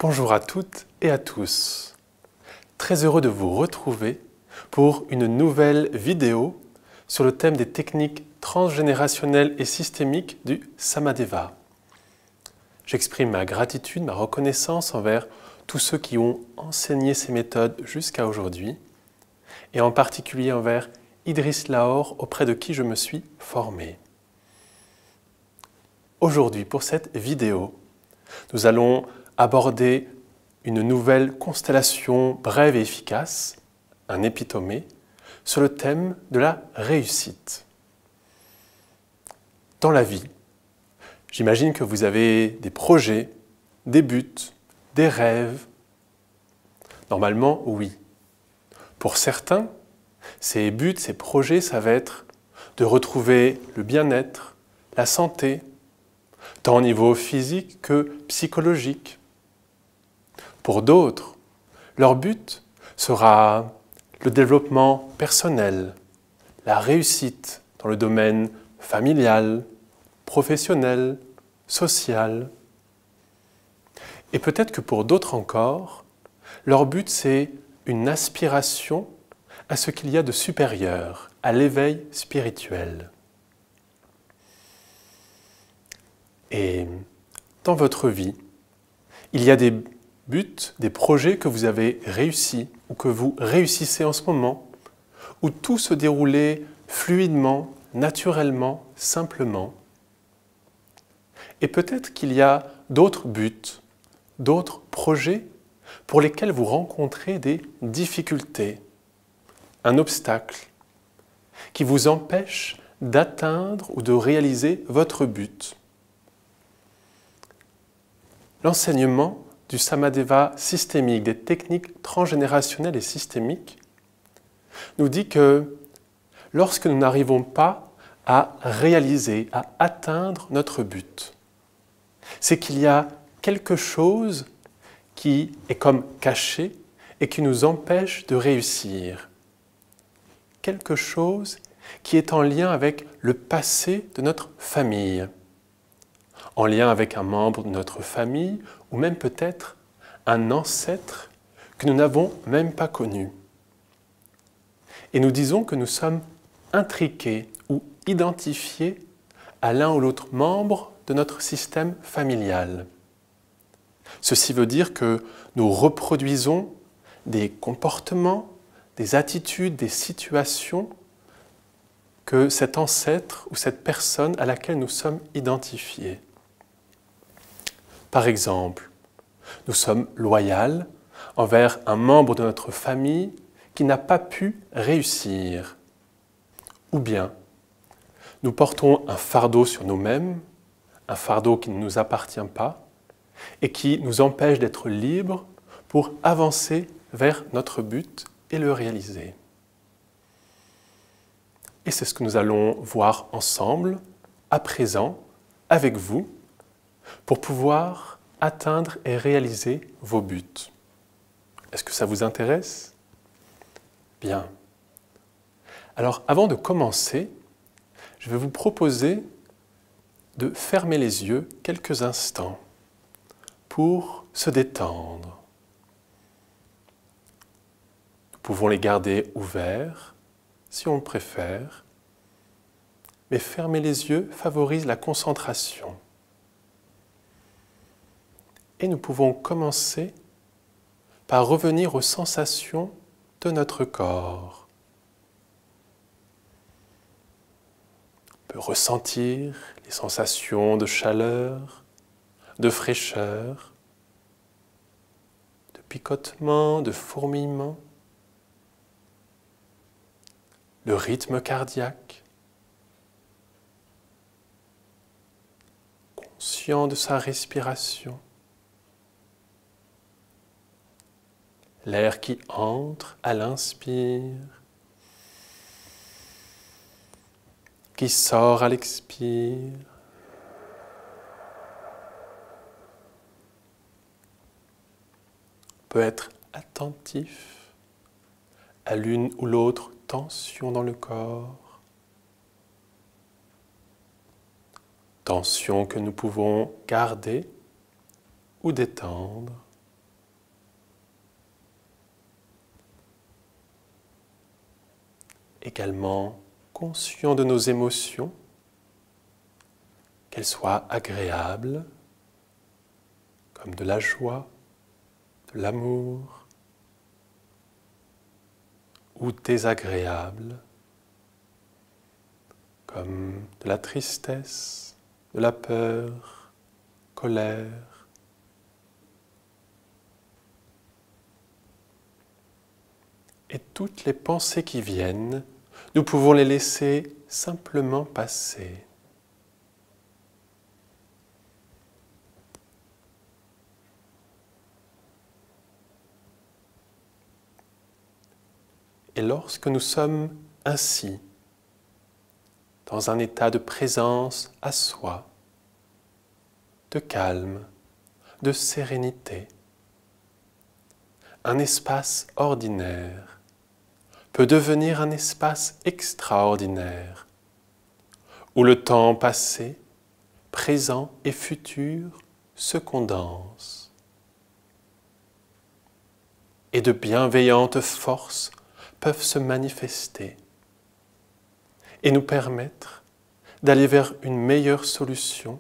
Bonjour à toutes et à tous. Très heureux de vous retrouver pour une nouvelle vidéo sur le thème des techniques transgénérationnelles et systémiques du Samadeva. J'exprime ma gratitude, ma reconnaissance envers tous ceux qui ont enseigné ces méthodes jusqu'à aujourd'hui et en particulier envers Idriss Lahore auprès de qui je me suis formé. Aujourd'hui, pour cette vidéo, nous allons aborder une nouvelle constellation brève et efficace, un épitomé, sur le thème de la réussite. Dans la vie, j'imagine que vous avez des projets, des buts, des rêves. Normalement, oui. Pour certains, ces buts, ces projets, ça va être de retrouver le bien-être, la santé, tant au niveau physique que psychologique. Pour d'autres, leur but sera le développement personnel, la réussite dans le domaine familial, professionnel, social. Et peut-être que pour d'autres encore, leur but c'est une aspiration à ce qu'il y a de supérieur, à l'éveil spirituel. Et dans votre vie, il y a des buts, des projets que vous avez réussis ou que vous réussissez en ce moment, où tout se déroulait fluidement, naturellement, simplement. Et peut-être qu'il y a d'autres buts, d'autres projets pour lesquels vous rencontrez des difficultés, un obstacle qui vous empêche d'atteindre ou de réaliser votre but. L'enseignement du Samadeva systémique, des techniques transgénérationnelles et systémiques, nous dit que lorsque nous n'arrivons pas à réaliser, à atteindre notre but, c'est qu'il y a quelque chose qui est comme caché et qui nous empêche de réussir. Quelque chose qui est en lien avec le passé de notre famille, en lien avec un membre de notre famille ou même peut-être un ancêtre que nous n'avons même pas connu. Et nous disons que nous sommes intriqués ou identifiés à l'un ou l'autre membre de notre système familial. Ceci veut dire que nous reproduisons des comportements, des attitudes, des situations que cet ancêtre ou cette personne à laquelle nous sommes identifiés. Par exemple, nous sommes loyaux envers un membre de notre famille qui n'a pas pu réussir. Ou bien, nous portons un fardeau sur nous-mêmes, un fardeau qui ne nous appartient pas et qui nous empêche d'être libres pour avancer vers notre but et le réaliser. Et c'est ce que nous allons voir ensemble, à présent, avec vous, pour pouvoir atteindre et réaliser vos buts. Est-ce que ça vous intéresse? Bien. Alors, avant de commencer, je vais vous proposer de fermer les yeux quelques instants pour se détendre. Nous pouvons les garder ouverts, si on le préfère, mais fermer les yeux favorise la concentration. Et nous pouvons commencer par revenir aux sensations de notre corps. On peut ressentir les sensations de chaleur, de fraîcheur, de picotement, de fourmillement, le rythme cardiaque, conscient de sa respiration. L'air qui entre à l'inspire, qui sort à l'expire. On peut être attentif à l'une ou l'autre tension dans le corps. Tension que nous pouvons garder ou détendre. également conscient de nos émotions, qu'elles soient agréables, comme de la joie, de l'amour, ou désagréables, comme de la tristesse, de la peur, colère. Et toutes les pensées qui viennent, nous pouvons les laisser simplement passer. Et lorsque nous sommes ainsi, dans un état de présence à soi, de calme, de sérénité, un espace ordinaire peut devenir un espace extraordinaire, où le temps passé, présent et futur se condensent. Et de bienveillantes forces peuvent se manifester et nous permettre d'aller vers une meilleure solution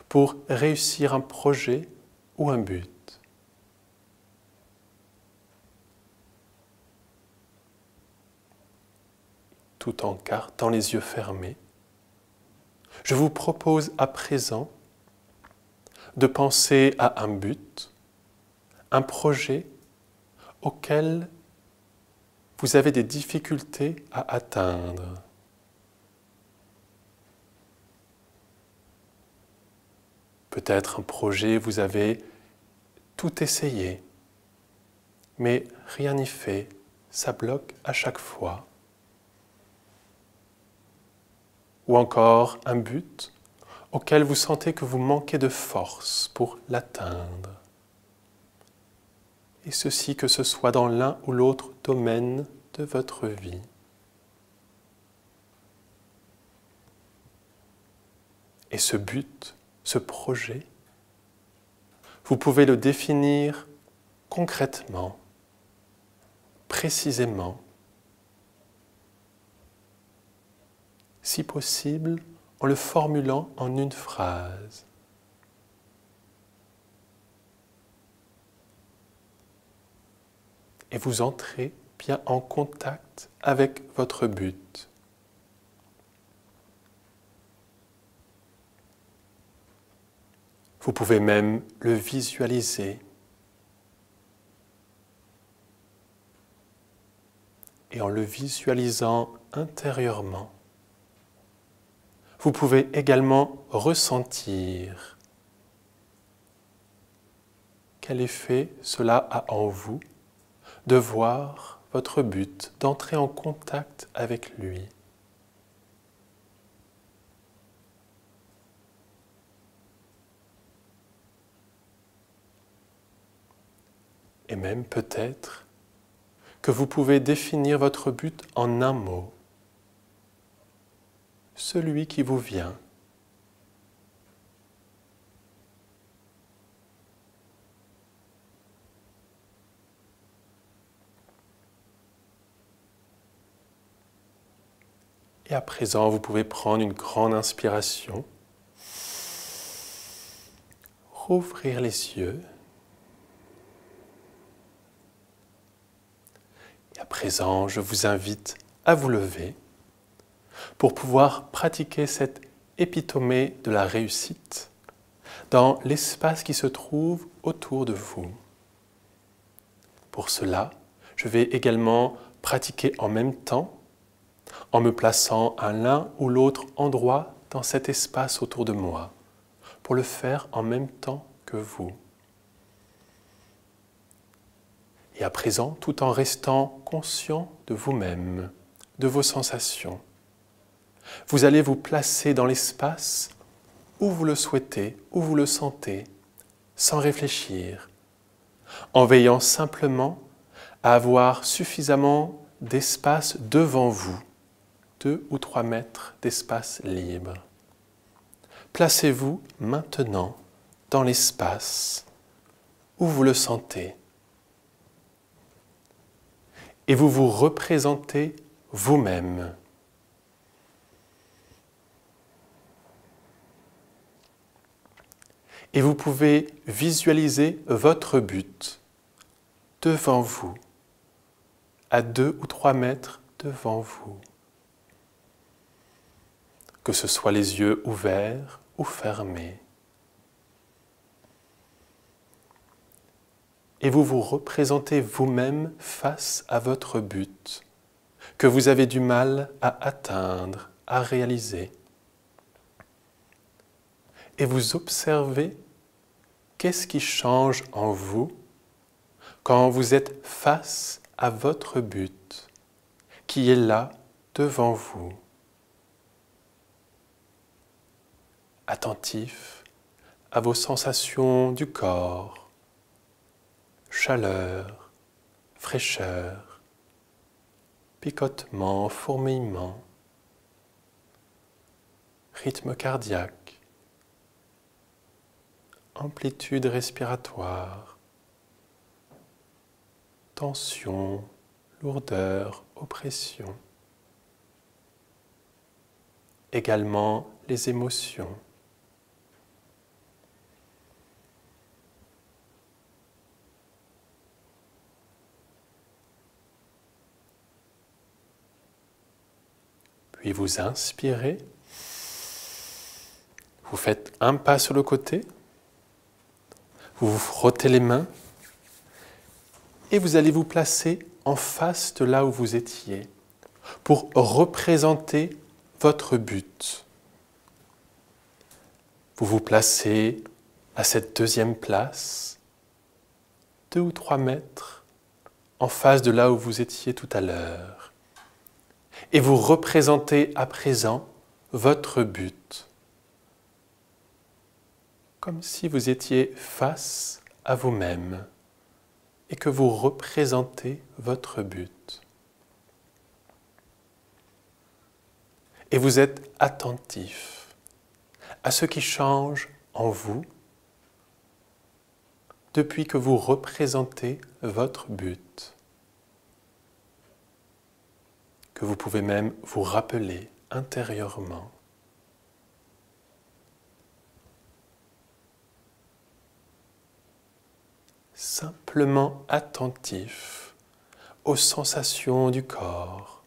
pour réussir un projet ou un but. Tout en gardant les yeux fermés, je vous propose à présent de penser à un but, un projet auquel vous avez des difficultés à atteindre. Peut-être un projet, vous avez tout essayé, mais rien n'y fait, ça bloque à chaque fois. Ou encore un but auquel vous sentez que vous manquez de force pour l'atteindre. Et ceci que ce soit dans l'un ou l'autre domaine de votre vie. Et ce but, ce projet, vous pouvez le définir concrètement, précisément, si possible en le formulant en une phrase. Et vous entrez bien en contact avec votre but. Vous pouvez même le visualiser. Et en le visualisant intérieurement, vous pouvez également ressentir quel effet cela a en vous de voir votre but, d'entrer en contact avec lui. Et même peut-être que vous pouvez définir votre but en un mot, celui qui vous vient. Et à présent, vous pouvez prendre une grande inspiration, rouvrir les yeux. Et à présent, je vous invite à vous lever pour pouvoir pratiquer cette épitomée de la réussite dans l'espace qui se trouve autour de vous. Pour cela, je vais également pratiquer en même temps en me plaçant à l'un ou l'autre endroit dans cet espace autour de moi, pour le faire en même temps que vous. Et à présent, tout en restant conscient de vous-même, de vos sensations, vous allez vous placer dans l'espace où vous le souhaitez, où vous le sentez, sans réfléchir, en veillant simplement à avoir suffisamment d'espace devant vous, 2 ou 3 mètres d'espace libre. Placez-vous maintenant dans l'espace où vous le sentez. Et vous vous représentez vous-même. Et vous pouvez visualiser votre but devant vous, à 2 ou 3 mètres devant vous. Que ce soit les yeux ouverts ou fermés. Et vous vous représentez vous-même face à votre but, que vous avez du mal à atteindre, à réaliser. Et vous observez qu'est-ce qui change en vous quand vous êtes face à votre but, qui est là devant vous. Attentif à vos sensations du corps, chaleur, fraîcheur, picotement, fourmillement, rythme cardiaque, amplitude respiratoire, tension, lourdeur, oppression. Également les émotions. Puis vous inspirez, vous faites un pas sur le côté, vous vous frottez les mains et vous allez vous placer en face de là où vous étiez pour représenter votre but. Vous vous placez à cette deuxième place, 2 ou 3 mètres en face de là où vous étiez tout à l'heure. Et vous représentez à présent votre but, comme si vous étiez face à vous-même et que vous représentez votre but. Et vous êtes attentif à ce qui change en vous depuis que vous représentez votre but, que vous pouvez même vous rappeler intérieurement. Simplement attentif aux sensations du corps,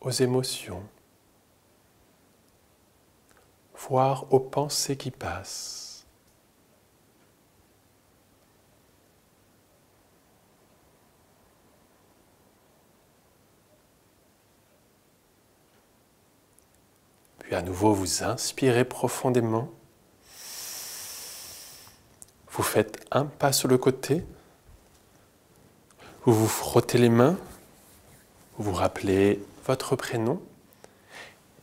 aux émotions, voire aux pensées qui passent. Puis à nouveau, vous inspirez profondément. Vous faites un pas sur le côté. Vous vous frottez les mains. Vous vous rappelez votre prénom.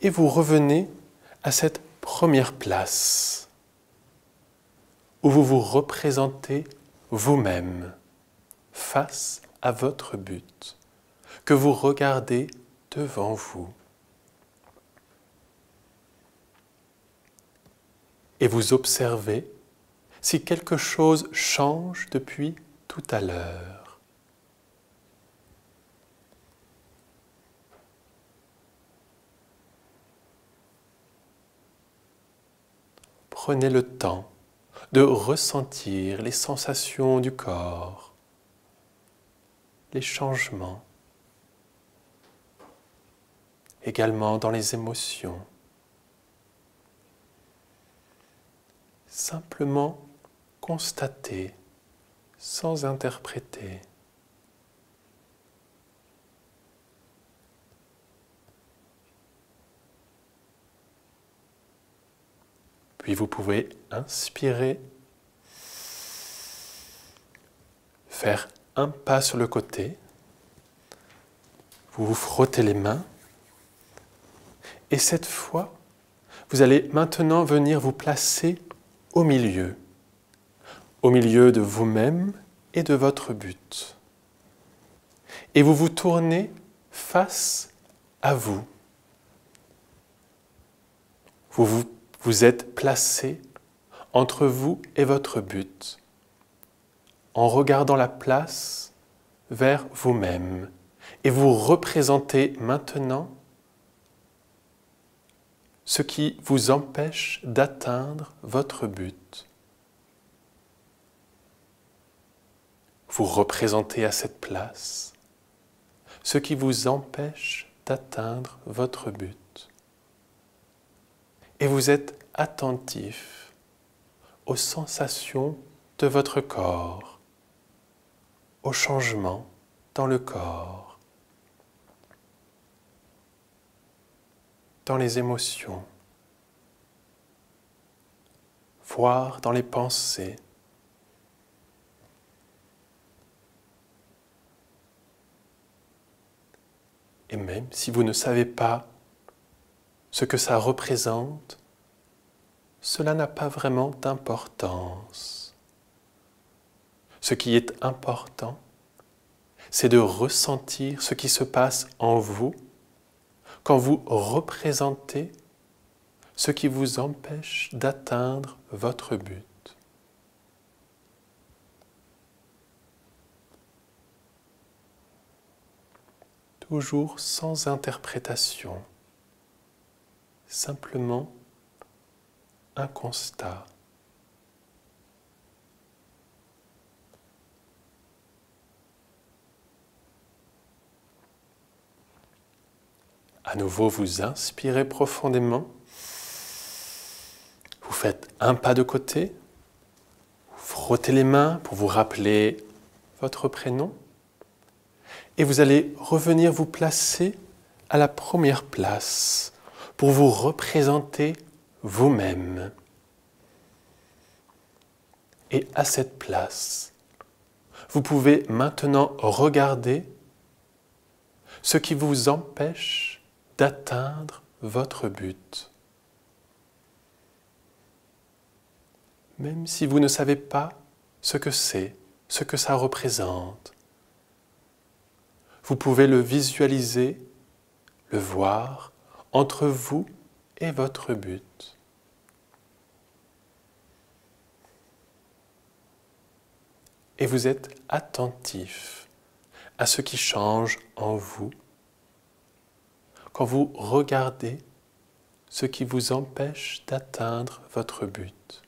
Et vous revenez à cette première place où vous vous représentez vous-même face à votre but, que vous regardez devant vous. Et vous observez si quelque chose change depuis tout à l'heure. Prenez le temps de ressentir les sensations du corps, les changements, également dans les émotions. Simplement constater sans interpréter. Puis vous pouvez inspirer, faire un pas sur le côté, vous vous frottez les mains et cette fois, vous allez maintenant venir vous placer au milieu de vous-même et de votre but. Et vous vous tournez face à vous. Vous êtes placé entre vous et votre but, en regardant la place vers vous-même et vous représentez maintenant ce qui vous empêche d'atteindre votre but. Vous représentez à cette place ce qui vous empêche d'atteindre votre but. Et vous êtes attentif aux sensations de votre corps, aux changements dans le corps, dans les émotions, voire dans les pensées. Et même si vous ne savez pas ce que ça représente, cela n'a pas vraiment d'importance. Ce qui est important, c'est de ressentir ce qui se passe en vous quand vous représentez ce qui vous empêche d'atteindre votre but. Toujours sans interprétation, simplement un constat. À nouveau, vous inspirez profondément. Vous faites un pas de côté. Vous frottez les mains pour vous rappeler votre prénom. Et vous allez revenir vous placer à la première place pour vous représenter vous-même. Et à cette place, vous pouvez maintenant regarder ce qui vous empêche d'atteindre votre but. Même si vous ne savez pas ce que c'est, ce que ça représente, vous pouvez le visualiser, le voir entre vous et votre but. Et vous êtes attentif à ce qui change en vous quand vous regardez ce qui vous empêche d'atteindre votre but.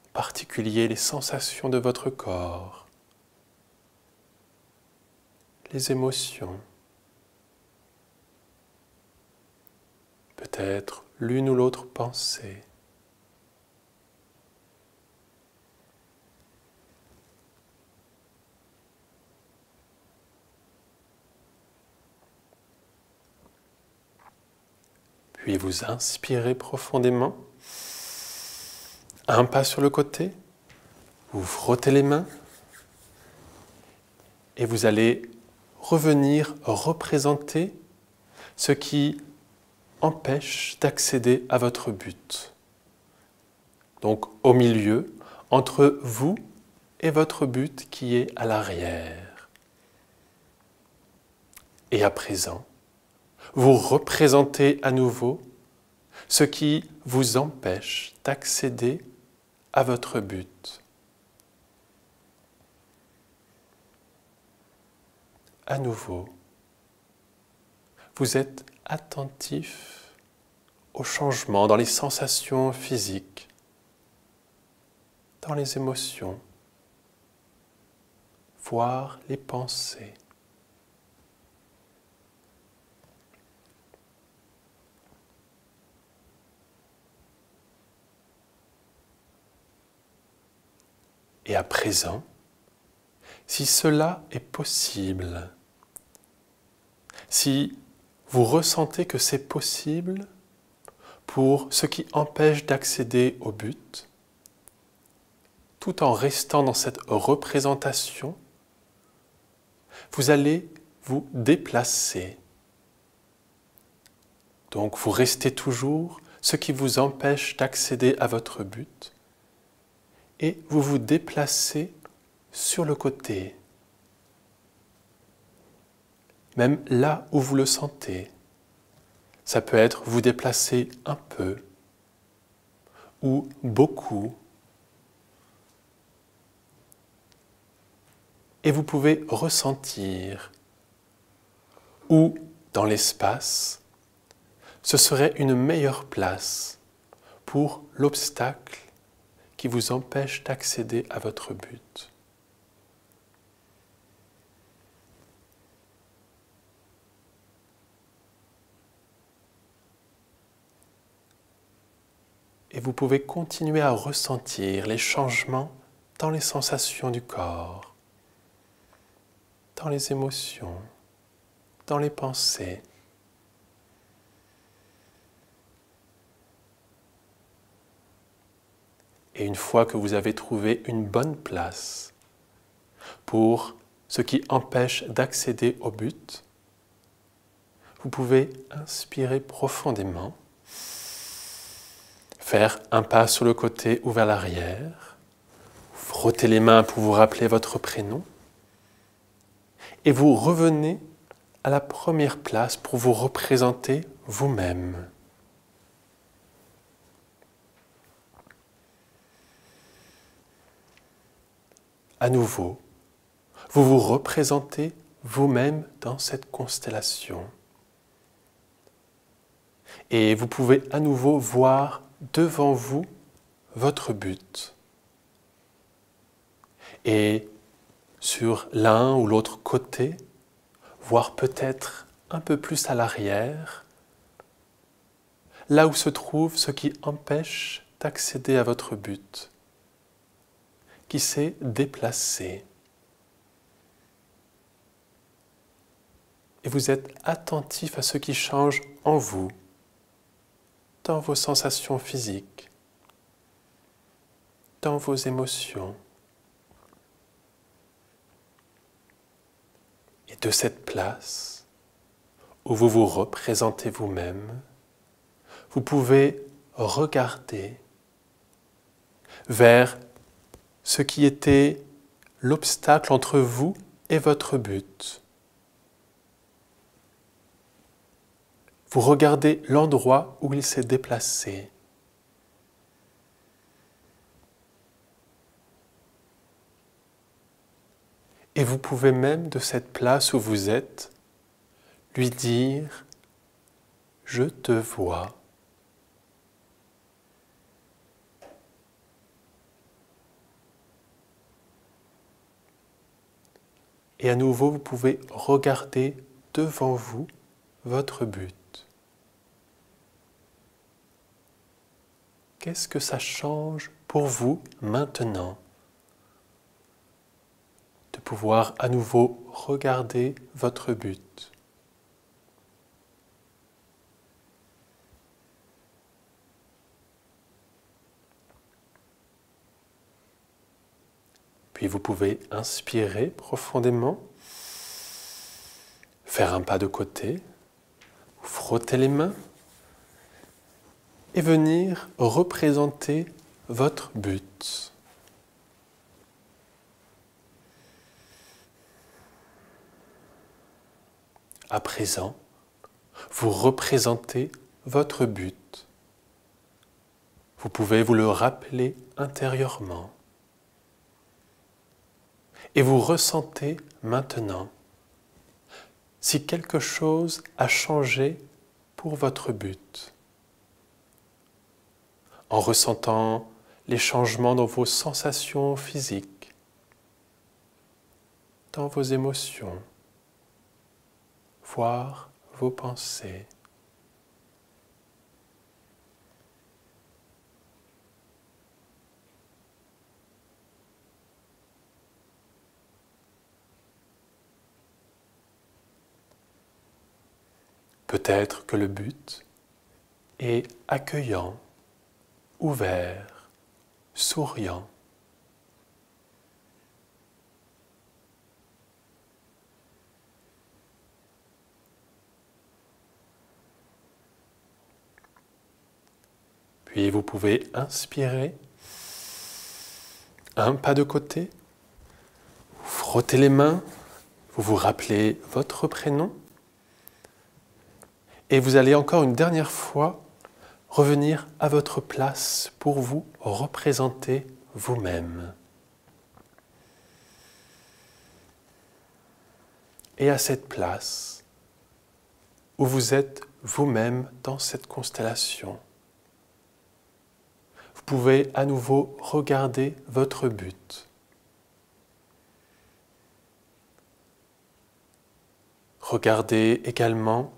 En particulier les sensations de votre corps, les émotions, peut-être l'une ou l'autre pensée. Puis vous inspirez profondément, un pas sur le côté, vous frottez les mains et vous allez revenir représenter ce qui empêche d'accéder à votre but. Donc au milieu, entre vous et votre but qui est à l'arrière. Et à présent, vous représentez à nouveau ce qui vous empêche d'accéder à votre but. À nouveau, vous êtes attentif aux changements dans les sensations physiques, dans les émotions, voire les pensées. Et à présent, si cela est possible, si vous ressentez que c'est possible pour ce qui empêche d'accéder au but, tout en restant dans cette représentation, vous allez vous déplacer. Donc vous restez toujours ce qui vous empêche d'accéder à votre but et vous vous déplacez sur le côté, même là où vous le sentez. Ça peut être vous déplacer un peu ou beaucoup et vous pouvez ressentir où, dans l'espace, ce serait une meilleure place pour l'obstacle qui vous empêche d'accéder à votre but. Et vous pouvez continuer à ressentir les changements dans les sensations du corps, dans les émotions, dans les pensées. Et une fois que vous avez trouvé une bonne place pour ce qui empêche d'accéder au but, vous pouvez inspirer profondément, faire un pas sur le côté ou vers l'arrière, frotter les mains pour vous rappeler votre prénom, et vous revenez à la première place pour vous représenter vous-même. À nouveau, vous vous représentez vous-même dans cette constellation. Et vous pouvez à nouveau voir devant vous votre but. Et sur l'un ou l'autre côté, voire peut-être un peu plus à l'arrière, là où se trouve ce qui empêche d'accéder à votre but, qui s'est déplacé. Et vous êtes attentif à ce qui change en vous, dans vos sensations physiques, dans vos émotions. Et de cette place où vous vous représentez vous-même, vous pouvez regarder vers ce qui était l'obstacle entre vous et votre but. Vous regardez l'endroit où il s'est déplacé. Et vous pouvez même, de cette place où vous êtes, lui dire « Je te vois ». Et à nouveau, vous pouvez regarder devant vous votre but. Qu'est-ce que ça change pour vous maintenant de pouvoir à nouveau regarder votre but? Puis vous pouvez inspirer profondément, faire un pas de côté, frotter les mains et venir représenter votre but. À présent, vous représentez votre but. Vous pouvez vous le rappeler intérieurement. Et vous ressentez maintenant si quelque chose a changé pour votre but. En ressentant les changements dans vos sensations physiques, dans vos émotions, voire vos pensées. Peut-être que le but est accueillant, ouvert, souriant. Puis vous pouvez inspirer, un pas de côté, vous frottez les mains, vous vous rappelez votre prénom, et vous allez encore une dernière fois revenir à votre place pour vous représenter vous-même. et à cette place où vous êtes vous-même dans cette constellation. Vous pouvez à nouveau regarder votre but. Regardez également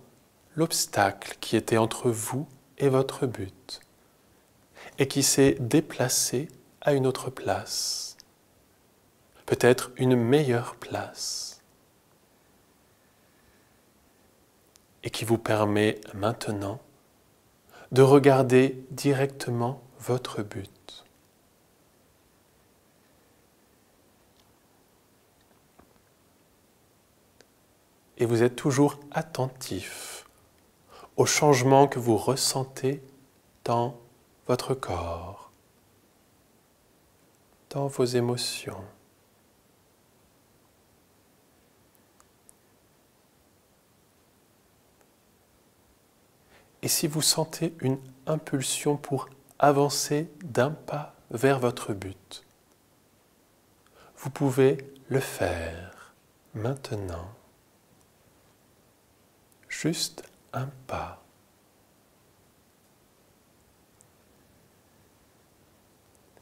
l'obstacle qui était entre vous et votre but et qui s'est déplacé à une autre place, peut-être une meilleure place, et qui vous permet maintenant de regarder directement votre but. Et vous êtes toujours attentif aux changements que vous ressentez dans votre corps, dans vos émotions. Et si vous sentez une impulsion pour avancer d'un pas vers votre but, vous pouvez le faire maintenant. Juste un pas.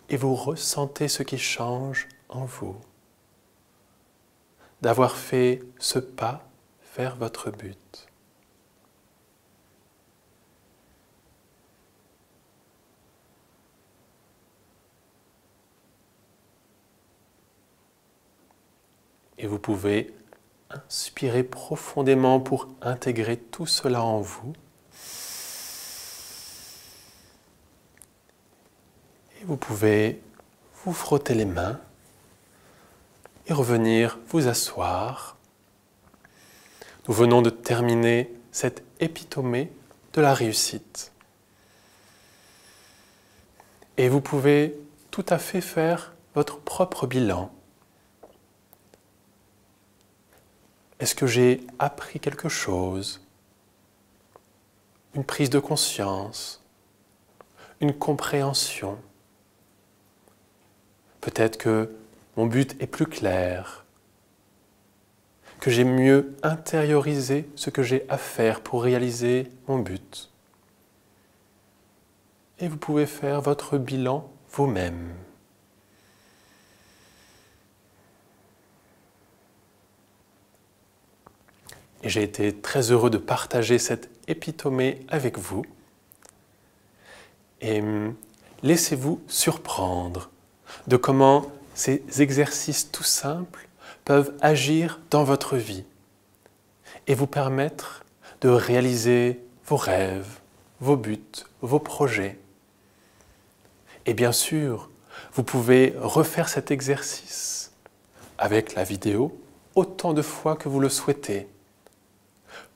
Et vous ressentez ce qui change en vous, d'avoir fait ce pas vers votre but. Et vous pouvez inspirer profondément pour intégrer tout cela en vous. Et vous pouvez vous frotter les mains et revenir vous asseoir. Nous venons de terminer cette épitomée de la réussite. Et vous pouvez tout à fait faire votre propre bilan. Est-ce que j'ai appris quelque chose? Une prise de conscience? Une compréhension? Peut-être que mon but est plus clair, que j'ai mieux intériorisé ce que j'ai à faire pour réaliser mon but. Et vous pouvez faire votre bilan vous-même. Et j'ai été très heureux de partager cette épitomée avec vous. Et laissez-vous surprendre de comment ces exercices tout simples peuvent agir dans votre vie et vous permettre de réaliser vos rêves, vos buts, vos projets. Et bien sûr, vous pouvez refaire cet exercice avec la vidéo autant de fois que vous le souhaitez,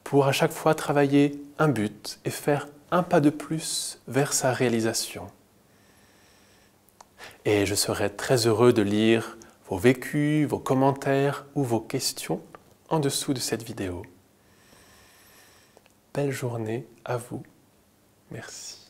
pour à chaque fois travailler un but et faire un pas de plus vers sa réalisation. Et je serai très heureux de lire vos vécus, vos commentaires ou vos questions en dessous de cette vidéo. Belle journée à vous. Merci.